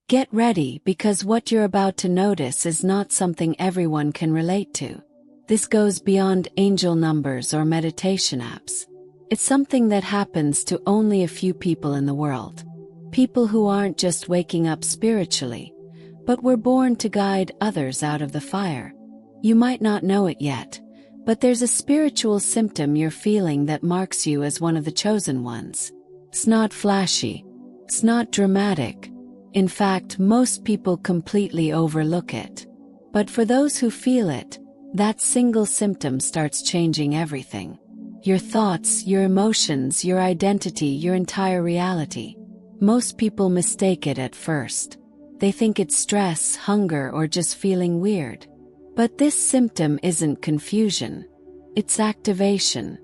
Get ready, because what you're about to notice is not something everyone can relate to. This goes beyond angel numbers or meditation apps. It's something that happens to only a few people in the world. People who aren't just waking up spiritually, but were born to guide others out of the fire. You might not know it yet, but there's a spiritual symptom you're feeling that marks you as one of the chosen ones. It's not flashy. It's not dramatic. In fact, most people completely overlook it. But for those who feel it, that single symptom starts changing everything. Your thoughts, your emotions, your identity, your entire reality. Most people mistake it at first. They think it's stress, hunger, or just feeling weird. But this symptom isn't confusion. It's activation.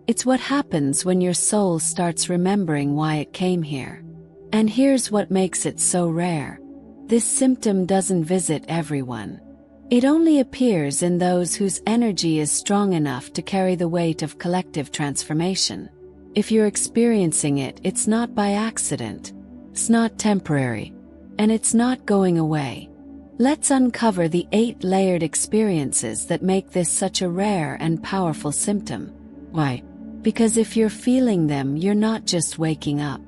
It's what happens when your soul starts remembering why it came here. And here's what makes it so rare. This symptom doesn't visit everyone. It only appears in those whose energy is strong enough to carry the weight of collective transformation. If you're experiencing it, it's not by accident. It's not temporary. And it's not going away. Let's uncover the 8 layered experiences that make this such a rare and powerful symptom. Why? Because if you're feeling them, you're not just waking up.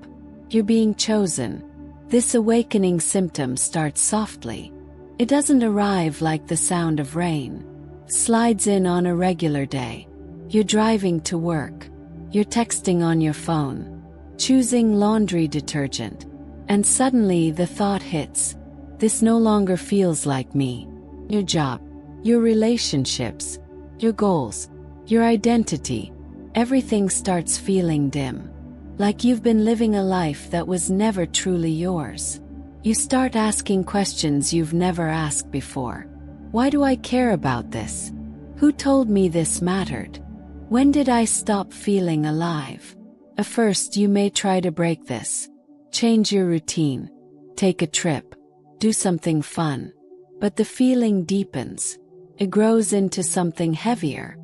You're being chosen. This awakening symptom starts softly. It doesn't arrive like the sound of rain. It slides in on a regular day. You're driving to work. You're texting on your phone. Choosing laundry detergent. And suddenly the thought hits. This no longer feels like me. Your job. Your relationships. Your goals. Your identity. Everything starts feeling dim. Like you've been living a life that was never truly yours. You start asking questions you've never asked before. Why do I care about this? Who told me this mattered? When did I stop feeling alive? At first, you may try to break this. Change your routine. Take a trip. Do something fun. But the feeling deepens. It grows into something heavier.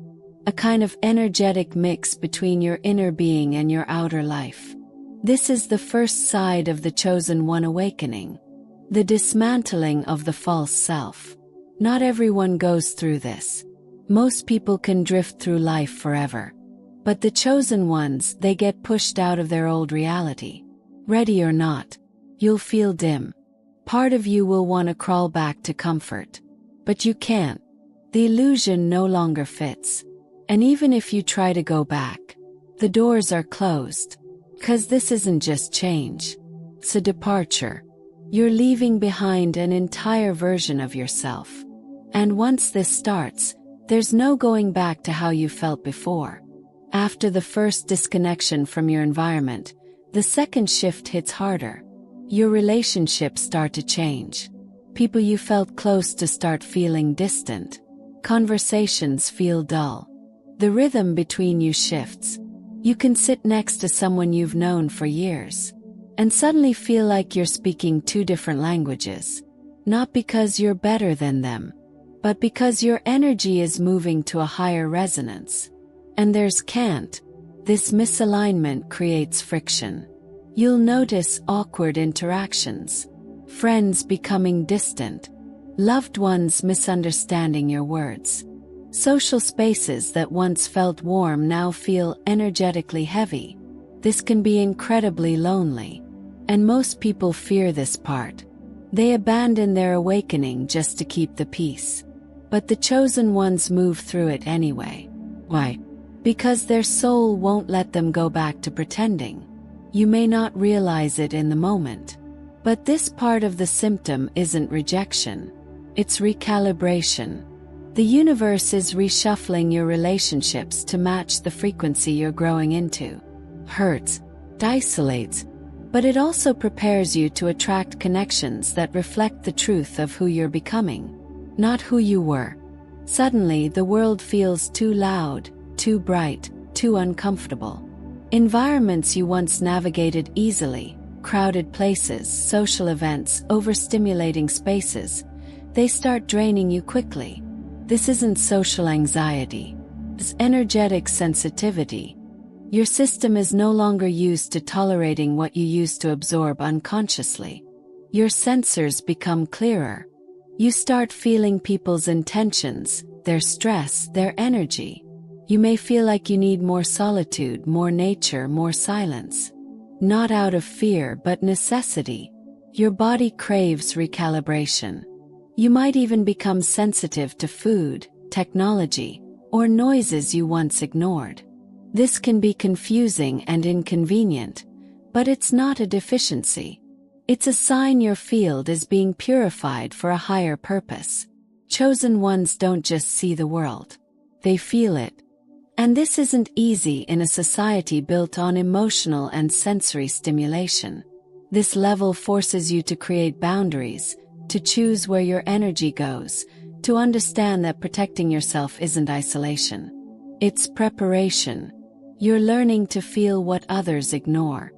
A kind of energetic mix between your inner being and your outer life. This is the first side of the chosen one awakening. The dismantling of the false self. Not everyone goes through this. Most people can drift through life forever. But the chosen ones, they get pushed out of their old reality. Ready or not, you'll feel dim. Part of you will want to crawl back to comfort. But you can't. The illusion no longer fits. And even if you try to go back, the doors are closed. 'Cause this isn't just change. It's a departure. You're leaving behind an entire version of yourself. And once this starts, there's no going back to how you felt before. After the first disconnection from your environment, the second shift hits harder. Your relationships start to change. People you felt close to start feeling distant. Conversations feel dull. The rhythm between you shifts. You can sit next to someone you've known for years and suddenly feel like you're speaking 2 different languages. Not because you're better than them, but because your energy is moving to a higher resonance. And there's can't. This misalignment creates friction. You'll notice awkward interactions, friends becoming distant, loved ones misunderstanding your words. Social spaces that once felt warm now feel energetically heavy. This can be incredibly lonely. And most people fear this part. They abandon their awakening just to keep the peace. But the chosen ones move through it anyway. Why? Because their soul won't let them go back to pretending. You may not realize it in the moment. But this part of the symptom isn't rejection. It's recalibration. The universe is reshuffling your relationships to match the frequency you're growing into. Hurts, isolates, but it also prepares you to attract connections that reflect the truth of who you're becoming, not who you were. Suddenly, the world feels too loud, too bright, too uncomfortable. Environments you once navigated easily, crowded places, social events, overstimulating spaces, they start draining you quickly. This isn't social anxiety. It's energetic sensitivity. Your system is no longer used to tolerating what you used to absorb unconsciously. Your sensors become clearer. You start feeling people's intentions, their stress, their energy. You may feel like you need more solitude, more nature, more silence. Not out of fear, but necessity. Your body craves recalibration. You might even become sensitive to food, technology, or noises you once ignored. This can be confusing and inconvenient, but it's not a deficiency. It's a sign your field is being purified for a higher purpose. Chosen ones don't just see the world. They feel it. And this isn't easy in a society built on emotional and sensory stimulation. This level forces you to create boundaries, to choose where your energy goes, to understand that protecting yourself isn't isolation. It's preparation. You're learning to feel what others ignore.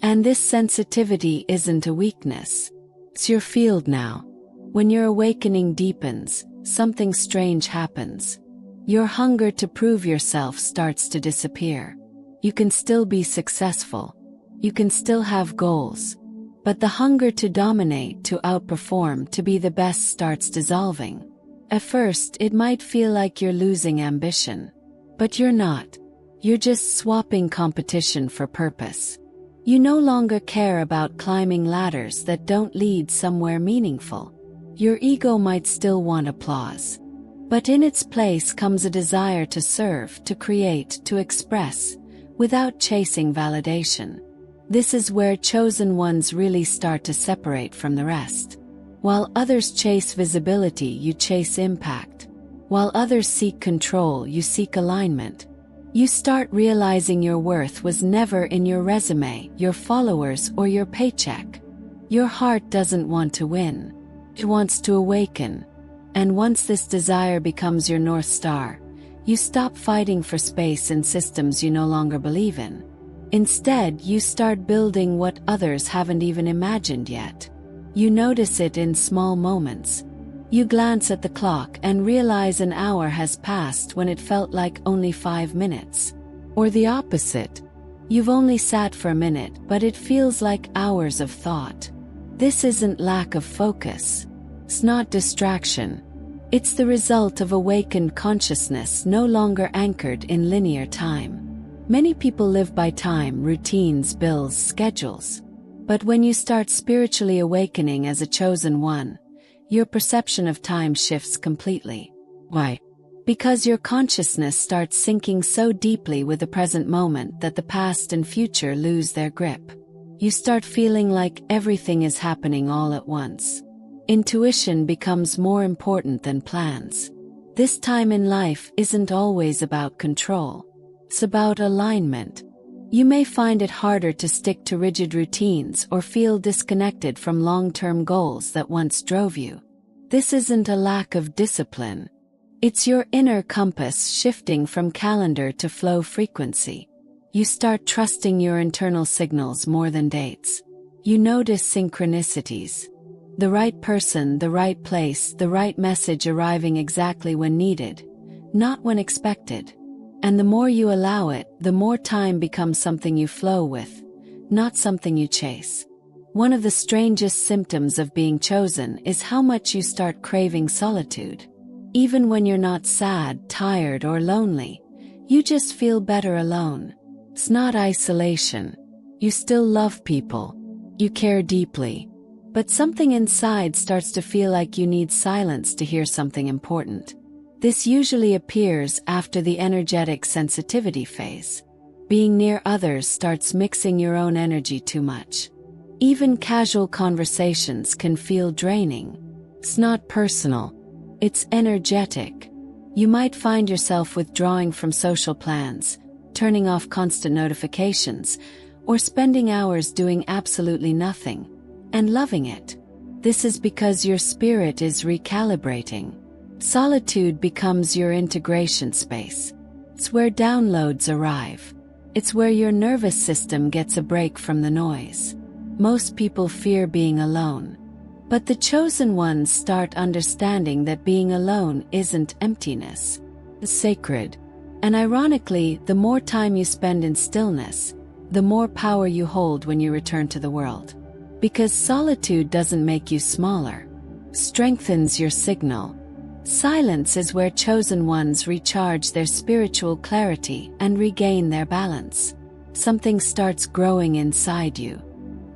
And this sensitivity isn't a weakness. It's your field now. When your awakening deepens, something strange happens. Your hunger to prove yourself starts to disappear. You can still be successful. You can still have goals. But the hunger to dominate, to outperform, to be the best starts dissolving. At first, it might feel like you're losing ambition. But you're not. You're just swapping competition for purpose. You no longer care about climbing ladders that don't lead somewhere meaningful. Your ego might still want applause. But in its place comes a desire to serve, to create, to express, without chasing validation. This is where chosen ones really start to separate from the rest. While others chase visibility, you chase impact. While others seek control, you seek alignment. You start realizing your worth was never in your resume, your followers, or your paycheck. Your heart doesn't want to win. It wants to awaken. And once this desire becomes your North Star, you stop fighting for space in systems you no longer believe in. Instead, you start building what others haven't even imagined yet. You notice it in small moments. You glance at the clock and realize an hour has passed when it felt like only 5 minutes. Or the opposite. You've only sat for a minute, but it feels like hours of thought. This isn't lack of focus. It's not distraction. It's the result of awakened consciousness no longer anchored in linear time. Many people live by time, routines, bills, schedules. But when you start spiritually awakening as a chosen one, your perception of time shifts completely. Why? Because your consciousness starts sinking so deeply with the present moment that the past and future lose their grip. You start feeling like everything is happening all at once. Intuition becomes more important than plans. This time in life isn't always about control. It's about alignment. You may find it harder to stick to rigid routines or feel disconnected from long-term goals that once drove you. This isn't a lack of discipline. It's your inner compass shifting from calendar to flow frequency. You start trusting your internal signals more than dates. You notice synchronicities. The right person, the right place, the right message arriving exactly when needed, not when expected. And the more you allow it, the more time becomes something you flow with, not something you chase. One of the strangest symptoms of being chosen is how much you start craving solitude. Even when you're not sad, tired, or lonely, you just feel better alone. It's not isolation. You still love people. You care deeply. But something inside starts to feel like you need silence to hear something important. This usually appears after the energetic sensitivity phase. Being near others starts mixing your own energy too much. Even casual conversations can feel draining. It's not personal. It's energetic. You might find yourself withdrawing from social plans, turning off constant notifications, or spending hours doing absolutely nothing, and loving it. This is because your spirit is recalibrating. Solitude becomes your integration space. It's where downloads arrive. It's where your nervous system gets a break from the noise. Most people fear being alone. But the chosen ones start understanding that being alone isn't emptiness. It's sacred. And ironically, the more time you spend in stillness, the more power you hold when you return to the world. Because solitude doesn't make you smaller, strengthens your signal. Silence is where chosen ones recharge their spiritual clarity and regain their balance. Something starts growing inside you.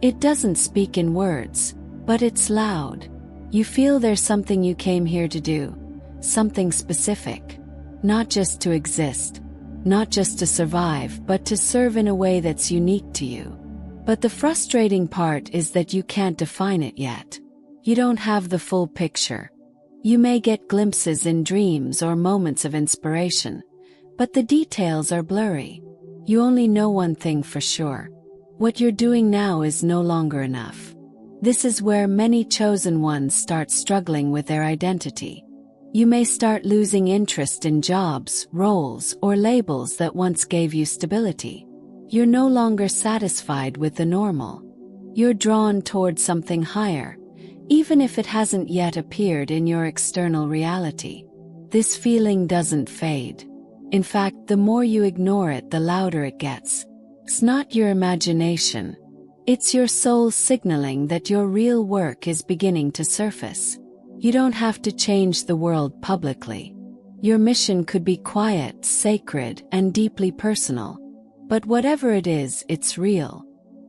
It doesn't speak in words, but it's loud. You feel there's something you came here to do, something specific. Not just to exist, not just to survive, but to serve in a way that's unique to you. But the frustrating part is that you can't define it yet. You don't have the full picture. You may get glimpses in dreams or moments of inspiration, but the details are blurry. You only know one thing for sure. What you're doing now is no longer enough. This is where many chosen ones start struggling with their identity. You may start losing interest in jobs, roles, or labels that once gave you stability. You're no longer satisfied with the normal. You're drawn toward something higher, even if it hasn't yet appeared in your external reality. This feeling doesn't fade. In fact, the more you ignore it, the louder it gets. It's not your imagination. It's your soul signaling that your real work is beginning to surface. You don't have to change the world publicly. Your mission could be quiet, sacred, and deeply personal. But whatever it is, it's real.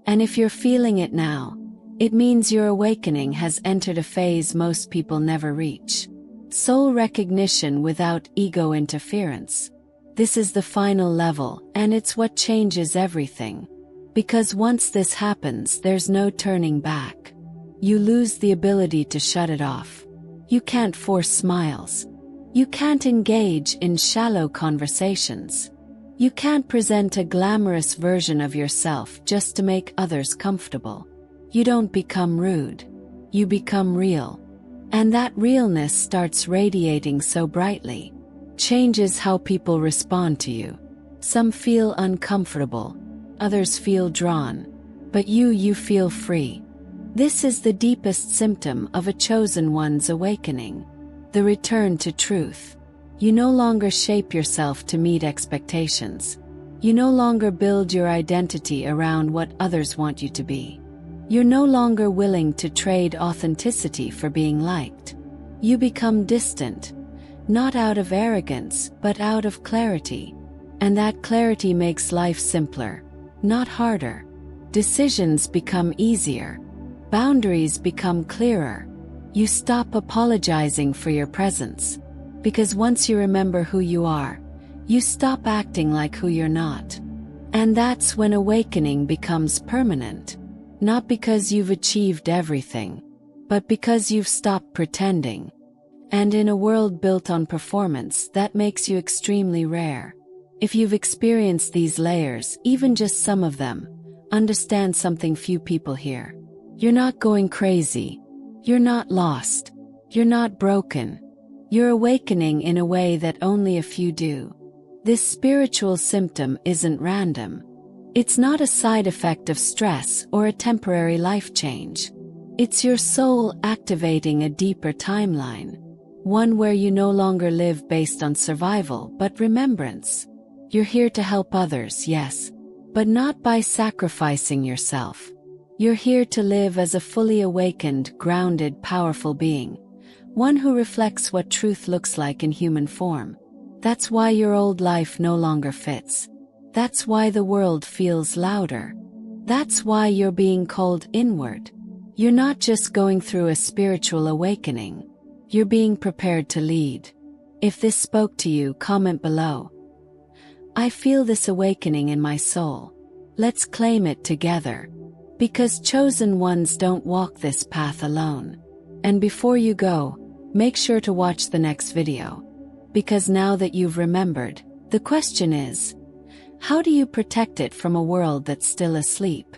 And if you're feeling it now, it means your awakening has entered a phase most people never reach. Soul recognition without ego interference. This is the final level, and it's what changes everything. Because once this happens, there's no turning back. You lose the ability to shut it off. You can't force smiles. You can't engage in shallow conversations. You can't present a glamorous version of yourself just to make others comfortable. You don't become rude. You become real. And that realness starts radiating so brightly. Changes how people respond to you. Some feel uncomfortable. Others feel drawn. But you feel free. This is the deepest symptom of a chosen one's awakening. The return to truth. You no longer shape yourself to meet expectations. You no longer build your identity around what others want you to be. You're no longer willing to trade authenticity for being liked. You become distant, not out of arrogance, but out of clarity. And that clarity makes life simpler, not harder. Decisions become easier. Boundaries become clearer. You stop apologizing for your presence. Because once you remember who you are, you stop acting like who you're not. And that's when awakening becomes permanent. Not because you've achieved everything, but because you've stopped pretending. And in a world built on performance, that makes you extremely rare. If you've experienced these layers, even just some of them, understand something few people hear. You're not going crazy. You're not lost. You're not broken. You're awakening in a way that only a few do. This spiritual symptom isn't random. It's not a side effect of stress or a temporary life change. It's your soul activating a deeper timeline. One where you no longer live based on survival but remembrance. You're here to help others, yes, but not by sacrificing yourself. You're here to live as a fully awakened, grounded, powerful being. One who reflects what truth looks like in human form. That's why your old life no longer fits. That's why the world feels louder. That's why you're being called inward. You're not just going through a spiritual awakening. You're being prepared to lead. If this spoke to you, comment below. I feel this awakening in my soul. Let's claim it together. Because chosen ones don't walk this path alone. And before you go, make sure to watch the next video. Because now that you've remembered, the question is, how do you protect it from a world that's still asleep?